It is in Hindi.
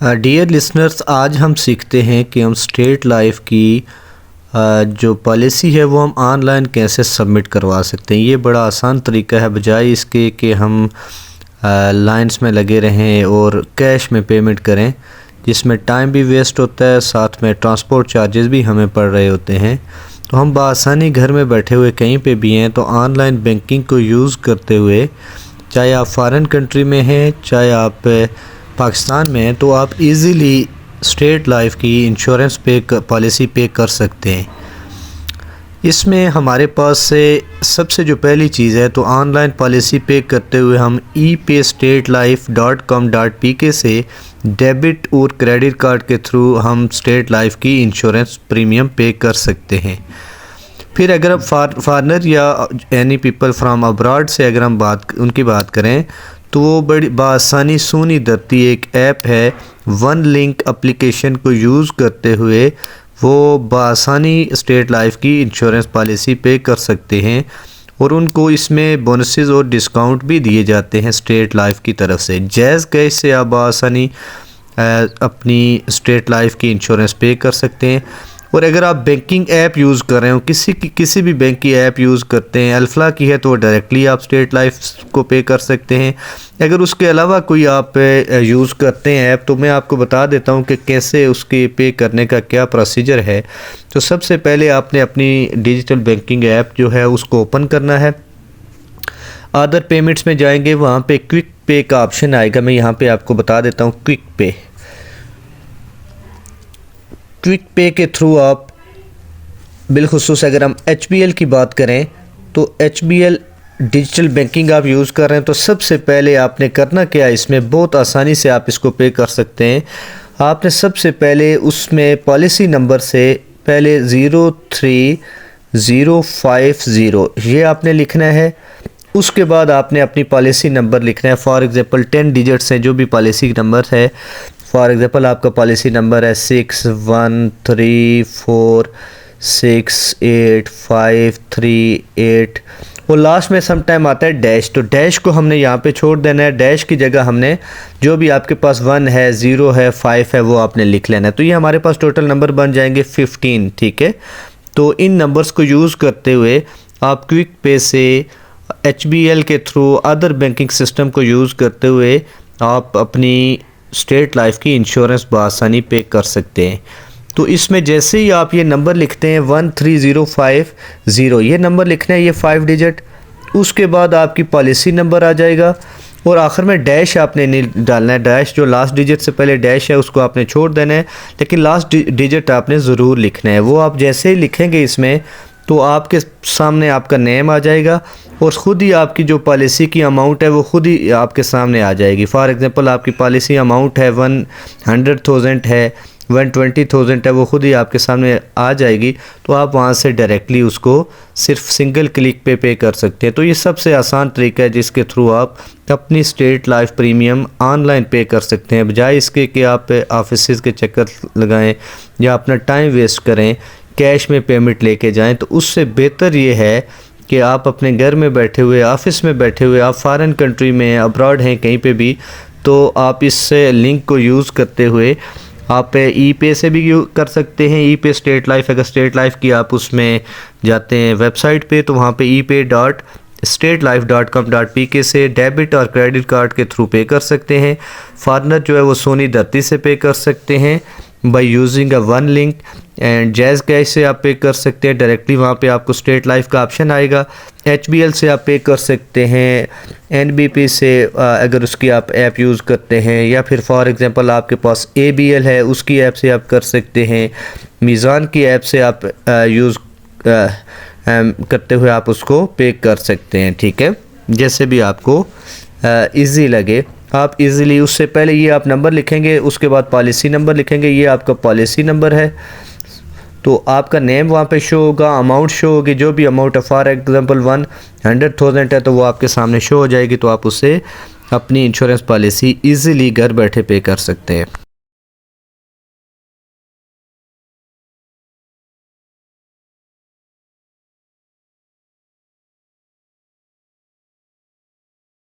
डियर लिसनर्स, आज हम सीखते हैं कि हम स्टेट लाइफ की जो पॉलिसी है वो हम ऑनलाइन कैसे सबमिट करवा सकते हैं। ये बड़ा आसान तरीका है, बजाय इसके कि हम लाइंस में लगे रहें और कैश में पेमेंट करें, जिसमें टाइम भी वेस्ट होता है, साथ में ट्रांसपोर्ट चार्जेस भी हमें पड़ रहे होते हैं। तो हम बआसानी घर में बैठे हुए कहीं पे भी हैं तो ऑनलाइन बैंकिंग को यूज़ करते हुए, चाहे आप फॉरेन कंट्री में हैं चाहे आप पाकिस्तान में हैं, तो आप इजीली स्टेट लाइफ की इंश्योरेंस पॉलिसी पे कर सकते हैं। इसमें हमारे पास से सबसे जो पहली चीज़ है, तो ऑनलाइन पॉलिसी पे करते हुए हम ePayStateLife.com.pk से डेबिट और क्रेडिट कार्ड के थ्रू हम स्टेट लाइफ की इंश्योरेंस प्रीमियम पे कर सकते हैं। फिर अगर आप फॉरनर या एनी पीपल फ्राम अब्रॉड से अगर हम उनकी बात करें, तो वो बड़ी बआसानी सोनी धरती एक ऐप है, वन लिंक एप्लीकेशन को यूज़ करते हुए वो बआसानी स्टेट लाइफ की इंश्योरेंस पॉलिसी पे कर सकते हैं और उनको इसमें बोनसेस और डिस्काउंट भी दिए जाते हैं स्टेट लाइफ की तरफ से। जैज़ कैश से आप बआसानी अपनी स्टेट लाइफ की इंश्योरेंस पे कर सकते हैं। और अगर आप बैंकिंग ऐप यूज़ कर रहे हो, किसी भी बैंक की ऐप यूज़ करते हैं, अल्फला की है तो डायरेक्टली आप स्टेट लाइफ को पे कर सकते हैं। अगर उसके अलावा कोई आप यूज़ करते हैं ऐप, तो मैं आपको बता देता हूं कि कैसे उसके पे करने का क्या प्रोसीजर है। तो सबसे पहले आपने अपनी डिजिटल बैंकिंग ऐप जो है उसको ओपन करना है। अदर पेमेंट्स में जाएंगे, वहाँ पे क्विक पे का ऑप्शन आएगा। मैं यहाँ पे आपको बता देता हूँ क्विक पे के थ्रू आप बिलखुसूस अगर हम HBL की बात करें, तो HBL डिजिटल बैंकिंग आप यूज़ कर रहे हैं, तो सबसे पहले आपने करना क्या है, इसमें बहुत आसानी से आप इसको पे कर सकते हैं। आपने सबसे पहले उसमें पॉलिसी नंबर से पहले 03050 ये आपने लिखना है। उसके बाद आपने अपनी पॉलिसी नंबर लिखना है। फॉर एग्ज़ाम्पल 10 डिजिट्स हैं जो भी पॉलिसी नंबर है। फॉर एग्ज़ाम्पल आपका पॉलिसी नंबर है 6134685338 और लास्ट में सम टाइम आता है डैश, तो डैश को हमने यहाँ पे छोड़ देना है। डैश की जगह हमने जो भी आपके पास 1 है, 0 है, 5 है, वो आपने लिख लेना है। तो ये हमारे पास टोटल नंबर बन जाएंगे 15। ठीक है, तो इन नंबर्स को यूज़ करते हुए आप क्विक पे से HBL के थ्रू अदर बैंकिंग सिस्टम को यूज़ करते हुए आप अपनी स्टेट लाइफ की इंश्योरेंस बआसानी पे कर सकते हैं। तो इसमें जैसे ही आप ये नंबर लिखते हैं 13050, ये नंबर लिखना है, ये 5 डिजिट। उसके बाद आपकी पॉलिसी नंबर आ जाएगा और आखिर में डैश आपने नहीं डालना है। डैश जो लास्ट डिजिट से पहले डैश है उसको आपने छोड़ देना है, लेकिन लास्ट डिजिट आपने ज़रूर लिखना है। वो आप जैसे ही लिखेंगे इसमें, तो आपके सामने आपका नेम आ जाएगा और ख़ुद ही आपकी जो पॉलिसी की अमाउंट है वो ख़ुद ही आपके सामने आ जाएगी। फॉर एग्ज़ाम्पल आपकी पॉलिसी अमाउंट है 100,000 है, 120,000 है, वो ख़ुद ही आपके सामने आ जाएगी। तो आप वहाँ से डायरेक्टली उसको सिर्फ सिंगल क्लिक पे कर सकते हैं। तो ये सबसे आसान तरीका है जिसके थ्रू आप अपनी स्टेट लाइफ प्रीमियम ऑनलाइन पे कर सकते हैं, बजाय इसके कि आप ऑफिस के चक्कर लगाएं या अपना टाइम वेस्ट करें, कैश में पेमेंट लेके जाएं। तो उससे बेहतर ये है कि आप अपने घर में बैठे हुए, ऑफिस में बैठे हुए, आप फॉरेन कंट्री में, अब्रॉड हैं कहीं पे भी, तो आप इस लिंक को यूज़ करते हुए आप ePay से भी कर सकते हैं। ePay स्टेट लाइफ, अगर स्टेट लाइफ की आप उसमें जाते हैं वेबसाइट पे, तो वहाँ पे ePay.StateLife.com.pk से डेबिट और क्रेडिट कार्ड के थ्रू पे कर सकते हैं। फॉरनर जो है वो सोनी धरती से पे कर सकते हैं by using a one link, and jazz cash से आप पे कर सकते हैं डायरेक्टली, वहाँ पे आपको स्टेट लाइफ का ऑप्शन आएगा। HBL से आप पे कर सकते हैं, NBP से अगर उसकी आप ऐप यूज़ करते हैं, या फिर फॉर एग्ज़ाम्पल आपके पास ABL है उसकी ऐप से आप कर सकते हैं। मीज़ान की ऐप से आप यूज़ करते हुए आप उसको पे कर सकते हैं। ठीक है, जैसे भी आपको ईजी लगे आप इजीली। उससे पहले ये आप नंबर लिखेंगे, उसके बाद पॉलिसी नंबर लिखेंगे, ये आपका पॉलिसी नंबर है। तो आपका नेम वहाँ पे शो होगा, अमाउंट शो होगी, जो भी अमाउंट है, फॉर एग्जांपल 100,000 है तो वो आपके सामने शो हो जाएगी। तो आप उससे अपनी इंश्योरेंस पॉलिसी इजीली घर बैठे पे कर सकते हैं।